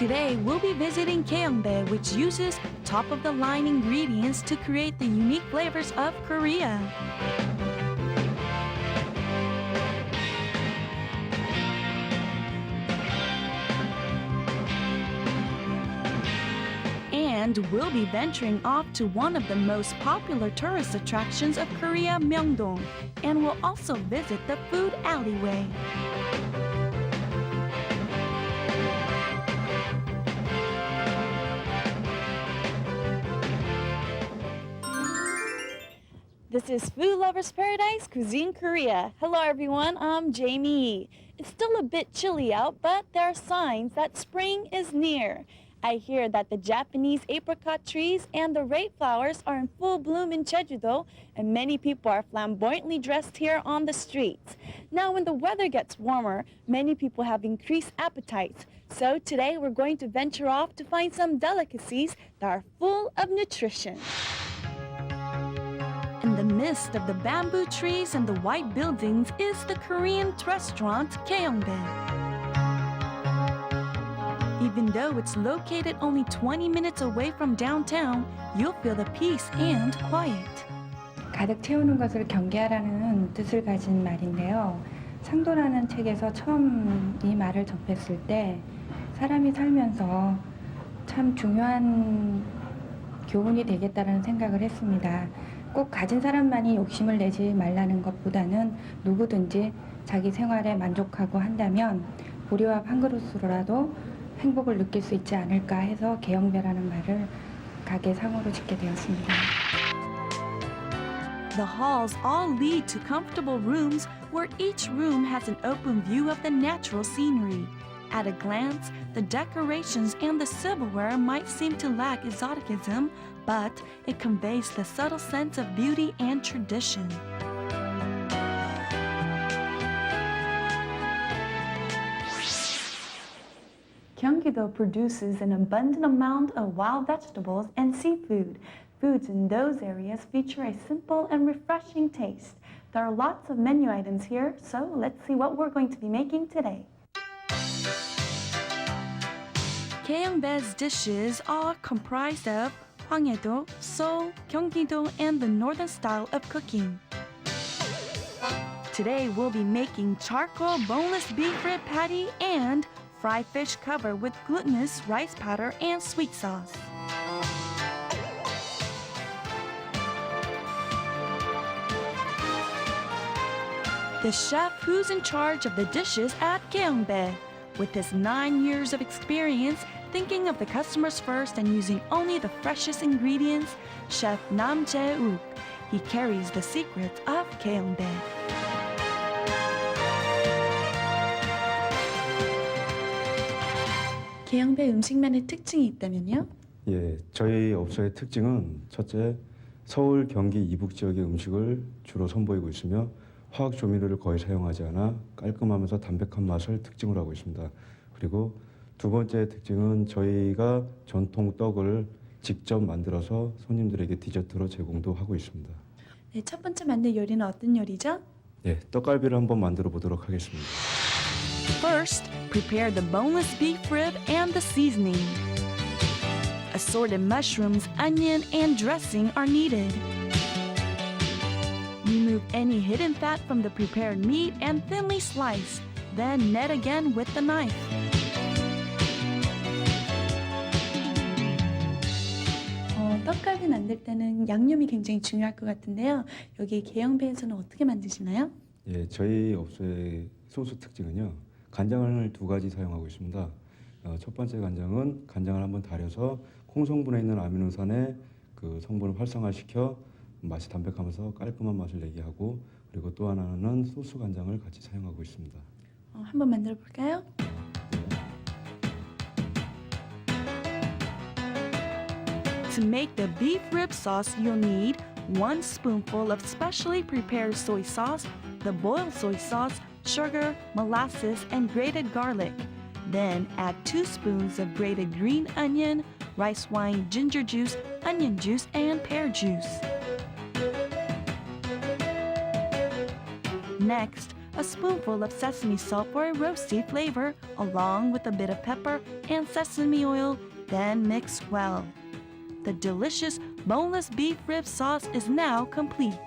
Today, we'll be visiting Gyeongbae, which uses top-of-the-line ingredients to create the unique flavors of Korea. And we'll be venturing off to one of the most popular tourist attractions of Korea, Myeongdong, and we'll also visit the food alleyway. This is Food Lovers Paradise, Cuisine Korea. Hello everyone, I'm Jamie. It's still a bit chilly out, but there are signs that spring is near. I hear that the Japanese apricot trees and the rate flowers are in full bloom in Jeju-do, and many people are flamboyantly dressed here on the streets. Now, when the weather gets warmer, many people have increased appetites. So today we're going to venture off to find some delicacies that are full of nutrition. In the midst of the bamboo trees and the white buildings is the Korean restaurant Gyeongbae. Even though it's located only 20 minutes away from downtown, you'll feel the peace and quiet. 가득 채우는 것을 경계하라는 뜻을 가진 말인데요. 상도라는 책에서 처음 이 말을 접했을 때 사람이 살면서 참 중요한 교훈이 되겠다는 생각을 했습니다. 꼭 가진 사람만이 욕심을 내지 말라는 것보다는 누구든지 자기 생활에 만족하고 한다면 보리밥 한 그릇으로라도 행복을 느낄 수 있지 않을까 해서 개영배라는 말을 가게 상호로 짓게 되었습니다. The halls all lead to comfortable rooms where each room has an open view of the natural scenery. At a glance, the decorations and the silverware might seem to lack exoticism, but it conveys the subtle sense of beauty and tradition. Gyeonggi-do produces an abundant amount of wild vegetables and seafood. Foods in those areas feature a simple and refreshing taste. There are lots of menu items here, so let's see what we're going to be making today. Gyeongbae's dishes are comprised of hwanghae-do, Seoul, Gyeonggi-do, and the northern style of cooking. Today we'll be making charcoal boneless beef rib patty and fried fish covered with glutinous rice powder and sweet sauce. The chef who's in charge of the dishes at Gyeongbae. With his 9 years of experience thinking of the customers first and using only the freshest ingredients, Chef Nam Jae-wook, he carries the secret of Gyeongbae. Gyeongbae 음식만의 특징이 있다면요? 예, 저희 업소의 특징은 첫째, 서울, 경기, 이북 지역의 음식을 주로 선보이고 있으며 화학 조미료를 거의 사용하지 않아 깔끔하면서 담백한 맛을 특징으로 하고 있습니다. 그리고 두 번째 특징은 저희가 전통 떡을 직접 만들어서 손님들에게 디저트로 제공도 하고 있습니다. 네, 첫 번째 만들 요리는 어떤 요리죠? 예, 떡갈비를 한번 만들어 보도록 하겠습니다. First, prepare the boneless beef rib and the seasoning. Assorted mushrooms, onion, and dressing are needed. Remove any hidden fat from the prepared meat and thinly slice. Then net again with the knife. 떡갈비 만들 때는 양념이 굉장히 중요할 것 같은데요. 여기 계영배에서는 어떻게 만드시나요? 예, 저희 업소의 소스 특징은요. 간장을 두 가지 사용하고 있습니다. 첫 번째 간장은 간장을 한번 달여서 콩 성분에 있는 아미노산의 그 성분을 활성화시켜 맛이 담백하면서 깔끔한 맛을 내게 하고, 그리고 또 하나는 소스 간장을 같이 사용하고 있습니다. 한번 만들어 볼까요? To make the beef rib sauce, you'll need 1 spoonful of specially prepared soy sauce, the boiled soy sauce, sugar, molasses, and grated garlic. Then add 2 spoons of grated green onion, rice wine, ginger juice, onion juice, and pear juice. Next, a spoonful of sesame salt for a roasty flavor, along with a bit of pepper and sesame oil, then mix well. The delicious boneless beef rib sauce is now complete.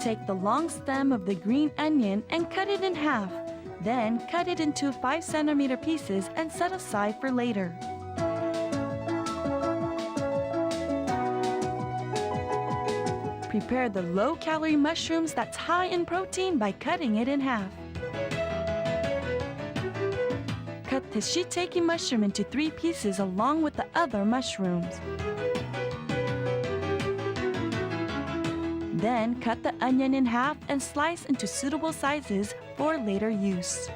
Take the long stem of the green onion and cut it in half. Then cut it into 5-centimeter pieces and set aside for later. Prepare the low-calorie mushrooms that's high in protein by cutting it in half. Cut the shiitake mushroom into 3 pieces along with the other mushrooms. Then cut the onion in half and slice into suitable sizes for later use.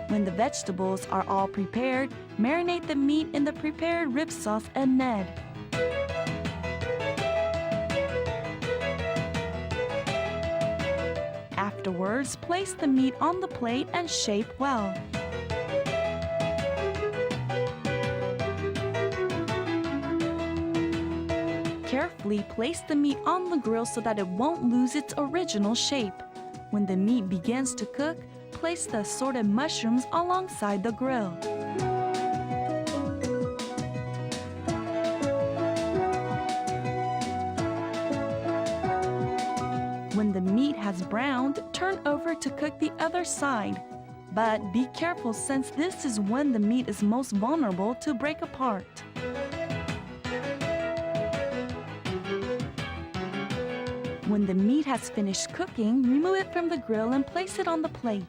When the vegetables are all prepared, marinate the meat in the prepared rib sauce and Ned. Afterwards, place the meat on the plate and shape well. Carefully place the meat on the grill so that it won't lose its original shape. When the meat begins to cook, place the assorted mushrooms alongside the grill. When the meat has browned, turn over to cook the other side. But be careful since this is when the meat is most vulnerable to break apart. When the meat has finished cooking, remove it from the grill and place it on the plate.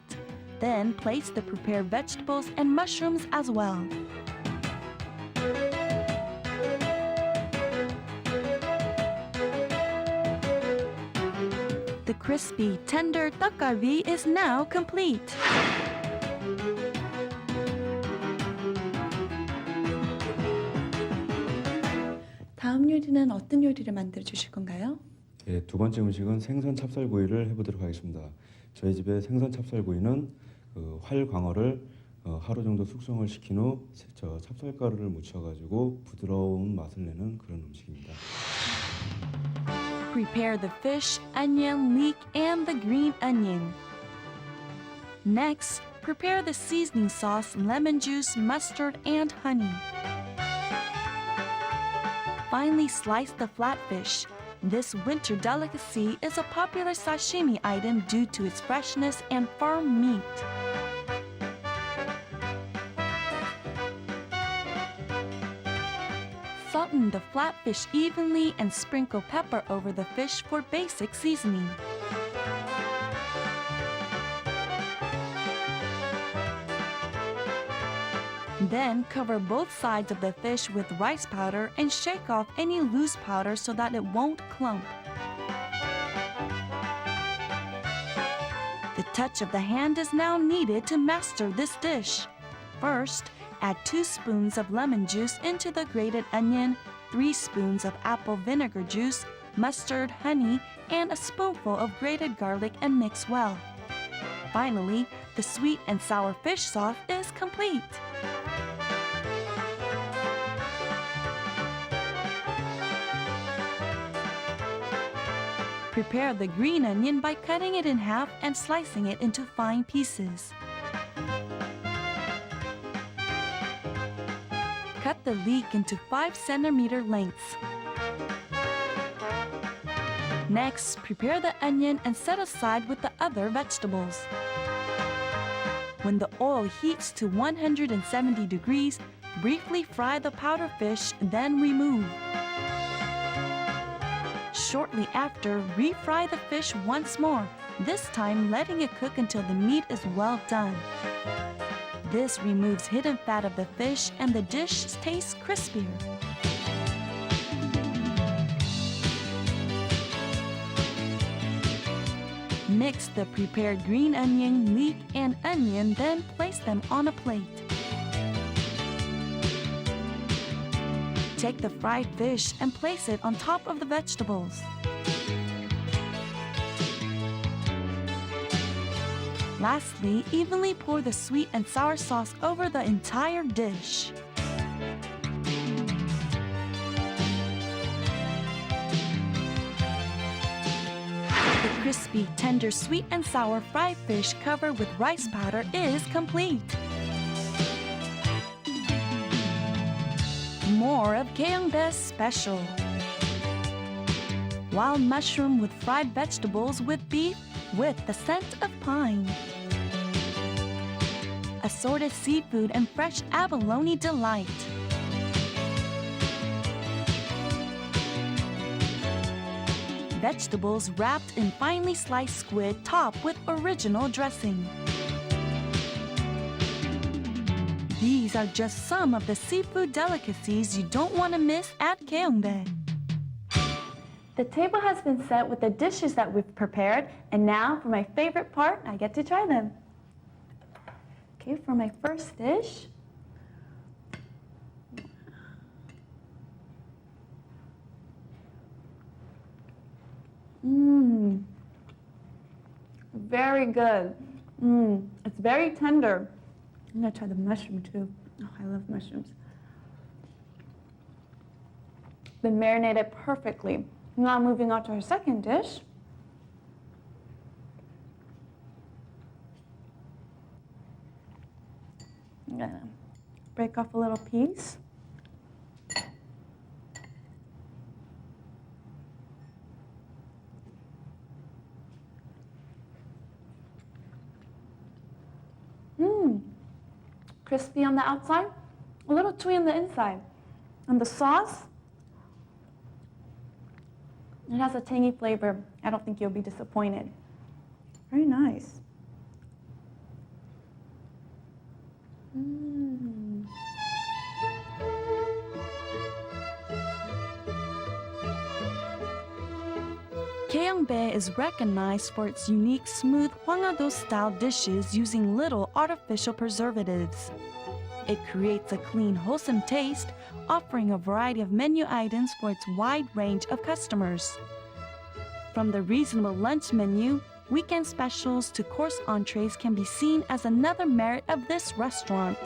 Then place the prepared vegetables and mushrooms as well. The crispy, tender 떡갈비 is now complete. 다음 요리는 어떤 요리를 만들어 주실 건가요? 예, 두 번째 음식은 생선 찹쌀구이를 해보도록 하겠습니다. 저희 집의 생선 찹쌀구이는 활광어를 하루 정도 숙성을 시킨 후 찹쌀가루를 묻혀가지고 부드러운 맛을 내는 그런 음식입니다. Prepare the fish, onion, leek, and the green onion. Next, prepare the seasoning sauce, lemon juice, mustard, and honey. Finally, slice the flatfish. This winter delicacy is a popular sashimi item due to its freshness and firm meat. Salten the flatfish evenly and sprinkle pepper over the fish for basic seasoning. Then cover both sides of the fish with rice powder and shake off any loose powder so that it won't clump. The touch of the hand is now needed to master this dish. First, add 2 spoons of lemon juice into the grated onion, 3 spoons of apple vinegar juice, mustard, honey, and a spoonful of grated garlic and mix well. Finally, the sweet and sour fish sauce is complete. Prepare the green onion by cutting it in half and slicing it into fine pieces. Cut the leek into 5-centimeter lengths. Next, prepare the onion and set aside with the other vegetables. When the oil heats to 170 degrees, briefly fry the powder fish, then remove. Shortly after, refry the fish once more, this time letting it cook until the meat is well done. This removes hidden fat of the fish and the dish tastes crispier. Mix the prepared green onion, leek, and onion, then place them on a plate. Take the fried fish and place it on top of the vegetables. Lastly, evenly pour the sweet and sour sauce over the entire dish. crispy, tender, sweet and sour fried fish covered with rice powder is complete. More of Gyeongbae's special. Wild mushroom with fried vegetables with beef with the scent of pine. Assorted seafood and fresh abalone delight. Vegetables wrapped in finely sliced squid topped with original dressing. These are just some of the seafood delicacies you don't want to miss at Gyeongbae. The table has been set with the dishes that we've prepared, and now for my favorite part, I get to try them. Okay, for my first dish, very good. It's very tender. I'm gonna try the mushroom too. Oh, I love mushrooms. Been marinated perfectly. Now moving on to our second dish. I'm gonna break off a little piece. Crispy on the outside, a little chewy on the inside. And the sauce, it has a tangy flavor. I don't think you'll be disappointed. Very nice. Gyeongbae is recognized for its unique smooth Hwangado-style dishes using little artificial preservatives. It creates a clean, wholesome taste, offering a variety of menu items for its wide range of customers. From the reasonable lunch menu, weekend specials to course entrees can be seen as another merit of this restaurant.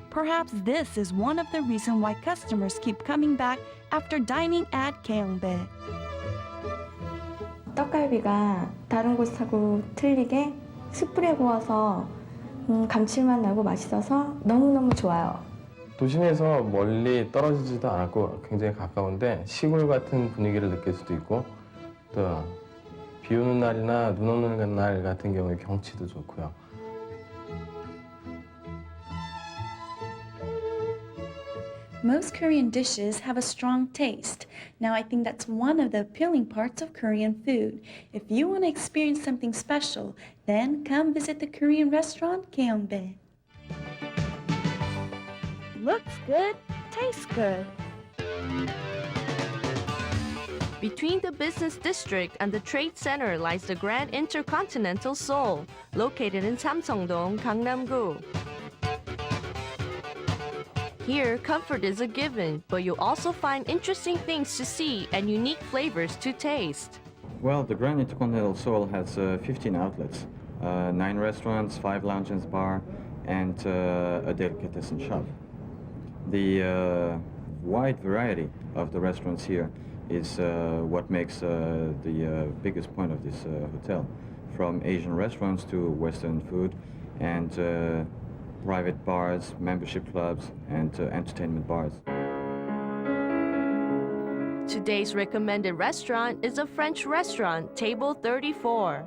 Perhaps this is one of the reasons why customers keep coming back after dining at Gyeongbae. 떡갈비가 다른 곳하고 틀리게 숯불에 구워서 감칠맛 나고 맛있어서 너무너무 좋아요. 도심에서 멀리 떨어지지도 않았고 굉장히 가까운데 시골 같은 분위기를 느낄 수도 있고 또 비 오는 날이나 눈 오는 날 같은 경우에 경치도 좋고요. Most Korean dishes have a strong taste. Now I think that's one of the appealing parts of Korean food. If you want to experience something special, then come visit the Korean restaurant Gyeongbae. Looks good, tastes good. Between the business district and the trade center lies the Grand Intercontinental Seoul, located in Samseong-dong, Gangnam-gu. Here, comfort is a given, but you'll also find interesting things to see and unique flavors to taste. Well, the Grand Intercontinental Seoul has 15 outlets, 9 restaurants, 5 lounges, bar, and a delicatessen shop. The wide variety of the restaurants here is what makes the biggest point of this hotel, from Asian restaurants to Western food and private bars, membership clubs, and entertainment bars. Today's recommended restaurant is a French restaurant, Table 34.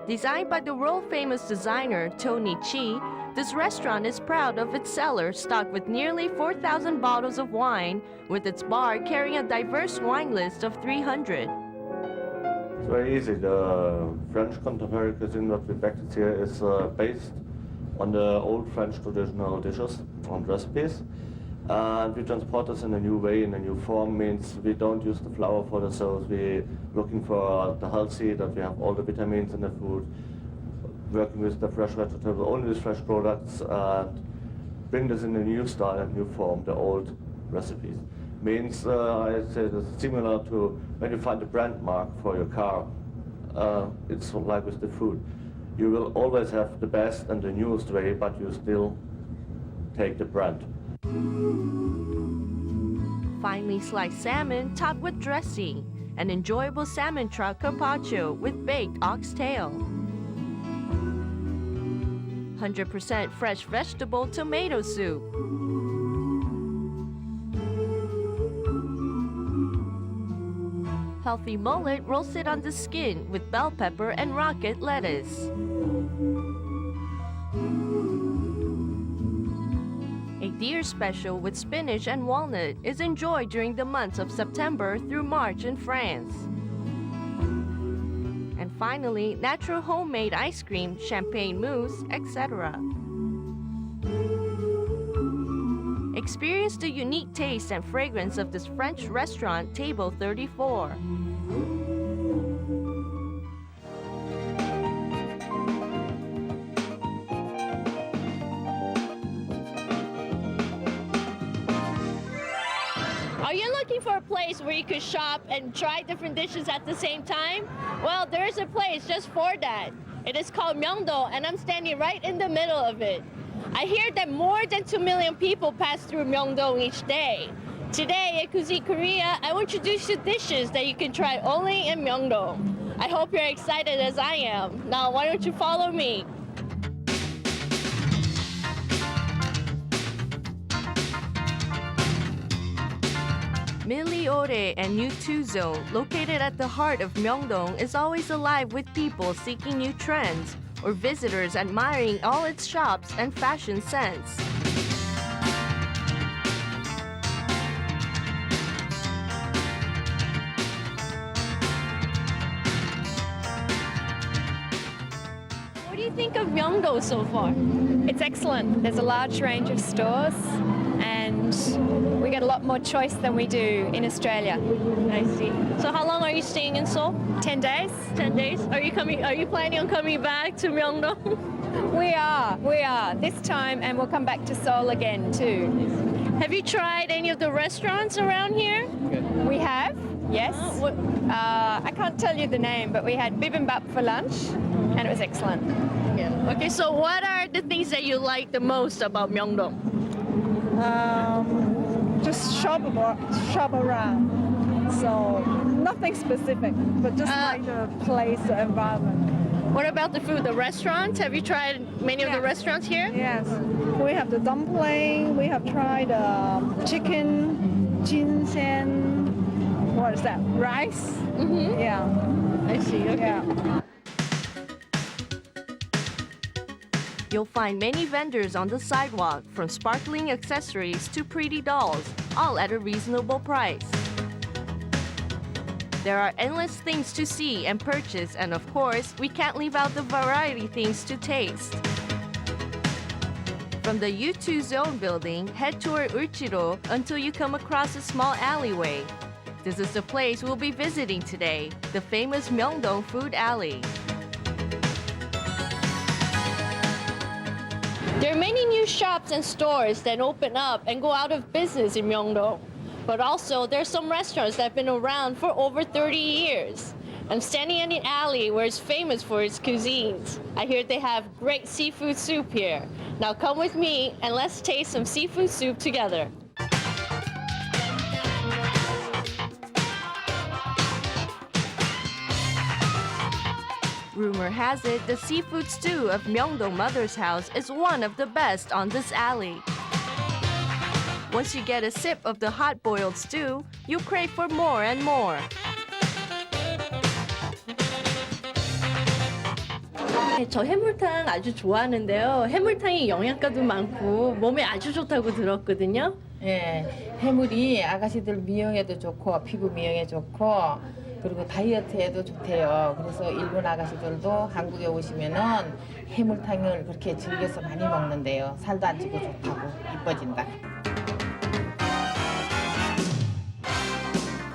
Designed by the world-famous designer Tony Chi, this restaurant is proud of its cellar stocked with nearly 4,000 bottles of wine, with its bar carrying a diverse wine list of 300. It's very easy. The French contemporary cuisine that we practice here is based on the old French traditional dishes and recipes. And we transport this in a new way, in a new form, means we don't use the flour for the sauce. We're looking for the healthy, that we have all the vitamins in the food, working with the fresh vegetables, only with fresh products, and bring this in a new style and new form, the old recipes. means I say it's similar to when you find a brand mark for your car. It's like with the food. You will always have the best and the newest way, but you still take the brand. Finely sliced salmon topped with dressing, an enjoyable salmon trout carpaccio with baked oxtail, 100% fresh vegetable tomato soup, healthy mullet roasted on the skin with bell pepper and rocket lettuce. A deer special with spinach and walnut is enjoyed during the months of September through March in France. And finally, natural homemade ice cream, champagne mousse, etc. Experience the unique taste and fragrance of this French restaurant, Table 34. Are you looking for a place where you could shop and try different dishes at the same time? Well, there's a place just for that. It is called Myeongdo, and I'm standing right in the middle of it. I hear that more than 2 million people pass through Myeongdo each day. Today at Cuisine Korea, I will introduce you dishes that you can try only in Myeongdo. I hope you're excited as I am. Now, why don't you follow me? Miliore and U2 Zone, located at the heart of Myeongdong, is always alive with people seeking new trends or visitors admiring all its shops and fashion sense. What do you think of Myeongdong so far? It's excellent. There's a large range of stores and we get a lot more choice than we do in Australia. I see. So how long are you staying in Seoul? 10 days? 10 days. Are you planning on coming back to Myeongdong? We are this time, and we'll come back to Seoul again too. Have you tried any of the restaurants around here? We have, yes. I can't tell you the name, but we had bibimbap for lunch and it was excellent. Yeah. Okay, so what are the things that you like the most about Myeongdong? Just shop around. So nothing specific, but just like the place, the environment. What about the food, the restaurants? Have you tried many of the restaurants here? Yes, we have the dumpling. We have tried chicken, ginseng. What is that? Rice. Mm-hmm. Yeah. I see. Okay. Yeah. You'll find many vendors on the sidewalk, from sparkling accessories to pretty dolls, all at a reasonable price. There are endless things to see and purchase, and of course, we can't leave out the variety things to taste. From the U2 Zone building, head toward Uchiro until you come across a small alleyway. This is the place we'll be visiting today, the famous Myeongdong Food Alley. There are many new shops and stores that open up and go out of business in Myeongdong. But also, there are some restaurants that have been around for over 30 years. I'm standing in an alley where it's famous for its cuisines. I hear they have great seafood soup here. Now come with me and let's taste some seafood soup together. Rumor has it the seafood stew of Myeongdong Mother's House is one of the best on this alley. Once you get a sip of the hot-boiled stew, you crave for more and more. 저 해물탕 아주 좋아하는데요. 해물탕이 영양가도 많고 몸에 아주 좋다고 들었거든요. 예, 해물이 아가씨들 미용에도 좋고 피부 미용에 좋고 그리고 다이어트에도 좋대요. 그래서 일본 아가씨들도 한국에 오시면은 해물탕을 그렇게 즐겨서 많이 먹는데요. 살도 안 찌고 좋다고 이뻐진다.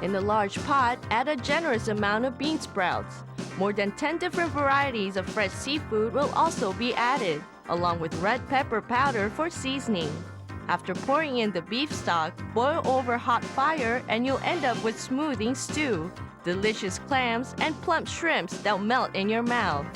In a large pot, add a generous amount of bean sprouts. More than 10 different varieties of fresh seafood will also be added, along with red pepper powder for seasoning. After pouring in the beef stock, boil over hot fire and you'll end up with smoothing stew, delicious clams, and plump shrimps that'll melt in your mouth.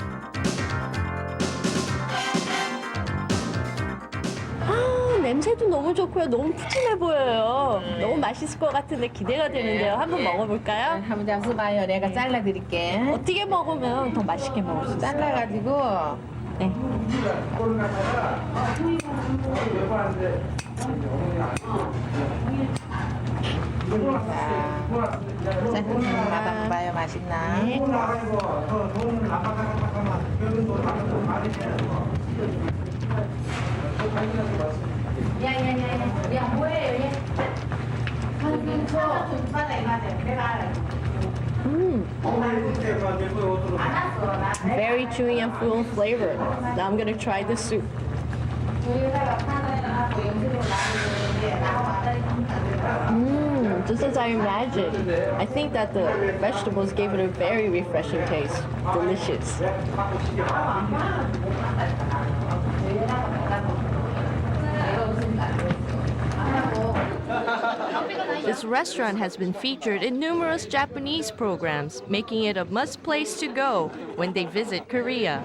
냄새도 너무 좋고요. 너무 푸짐해 보여요. 너무 맛있을 것 같은데 기대가 되는데요. 한번 먹어볼까요? 한번 잡숴봐요. 내가 잘라드릴게. 어떻게 먹으면 더 맛있게 먹을 수 있어요? 잘라가지고 네. 자, 맛봐요. 맛있나? 야, 뭐예요, 얘? Very chewy and full of flavor. Now I'm gonna try the soup. Just as I imagined. I think that the vegetables gave it a very refreshing taste. Delicious. This restaurant has been featured in numerous Japanese programs, making it a must place to go when they visit Korea.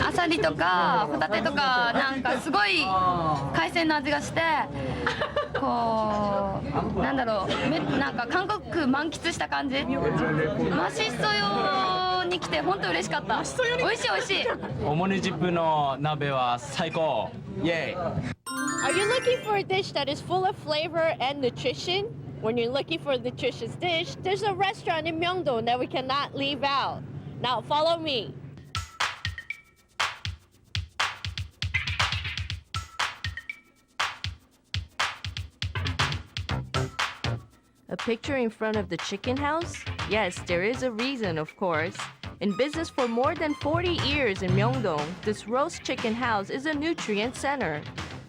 アサリとかホタテとかなんかすごい海鮮の味がしてこうなんだろうなんか韓国満喫した感じマシソヨに来て本当嬉しかった美味しい美味しいオモニジップの鍋は最高イエイ Are you looking for a dish that is full of flavor and nutrition? When you're looking for a nutritious dish, there's a restaurant in Myeongdong that we cannot leave out. Now follow me. A picture in front of the chicken house? Yes, there is a reason, of course. In business for more than 40 years in Myeongdong, this roast chicken house is a nutrient center.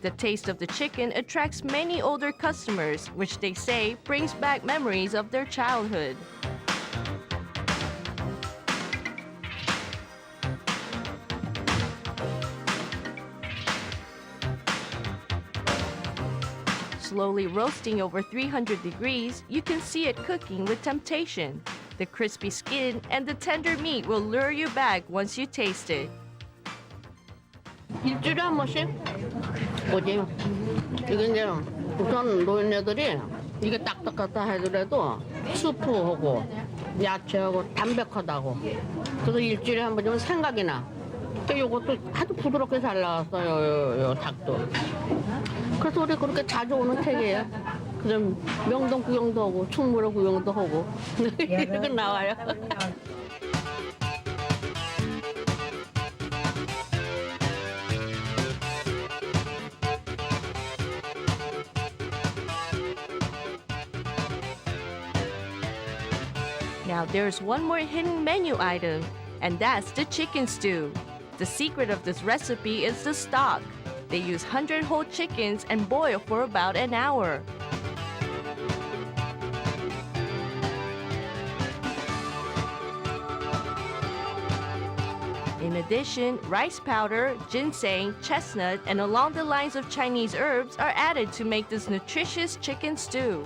The taste of the chicken attracts many older customers, which they say brings back memories of their childhood. Slowly roasting over 300 degrees, you can see it cooking with temptation. The crispy skin and the tender meat will lure you back once you taste it. 일주일에 한 번씩 오지. 이게 이제 우선 노인네들이 이게 딱딱하다 하더라도 수프하고 야채하고 담백하다고. 그래서 일주일에 한 번쯤은 생각이 나. 또 요것도 아주 부드럽게 잘 나왔어요, 요 닭도. 그래서 우리 그렇게 자주 오는 택이에요. 그럼 명동 구경도 하고 충무로 구경도 하고 이렇게 나와요. Now there's one more hidden menu item, and that's the chicken stew. The secret of this recipe is the stock. They use 100 whole chickens and boil for about an hour. In addition, rice powder, ginseng, chestnut, and along the lines of Chinese herbs are added to make this nutritious chicken stew.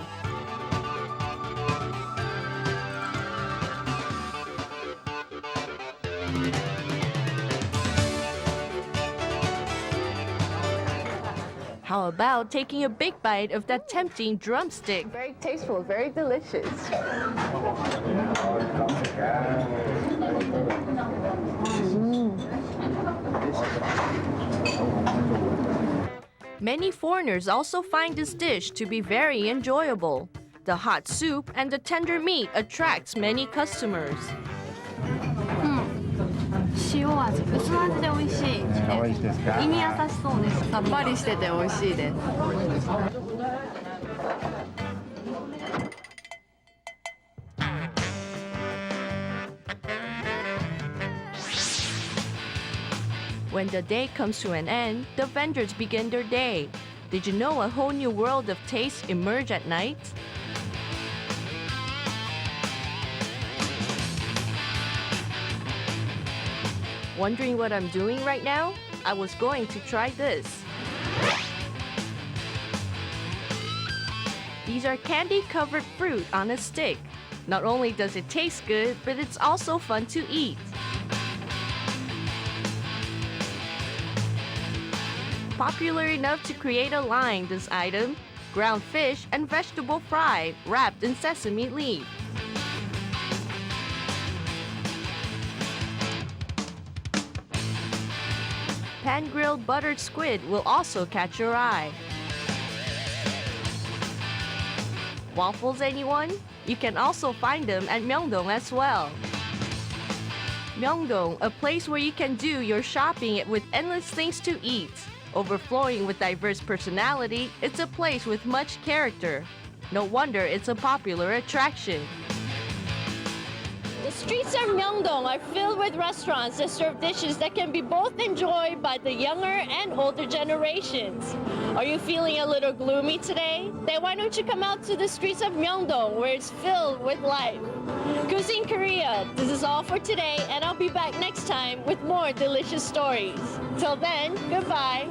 How about taking a big bite of that tempting drumstick? Very tasteful, very delicious. Many foreigners also find this dish to be very enjoyable. The hot soup and the tender meat attracts many customers. 塩味、薄味で美味しい。胃に優しそうです。さっぱりしてて美味しいです。When the day comes to an end, the vendors begin their day. Did you know a whole new world of taste emerge at night? Wondering what I'm doing right now? I was going to try this. These are candy-covered fruit on a stick. Not only does it taste good, but it's also fun to eat. Popular enough to create a line, this item: ground fish and vegetable fry wrapped in sesame leaf. Pan-grilled buttered squid will also catch your eye. Waffles, anyone? You can also find them at Myeongdong as well. Myeongdong, a place where you can do your shopping with endless things to eat. Overflowing with diverse personality, it's a place with much character. No wonder it's a popular attraction. The streets of Myeongdong are filled with restaurants that serve dishes that can be both enjoyed by the younger and older generations. Are you feeling a little gloomy today? Then why don't you come out to the streets of Myeongdong, where it's filled with life? Cuisine Korea, this is all for today, and I'll be back next time with more delicious stories. Till then, goodbye.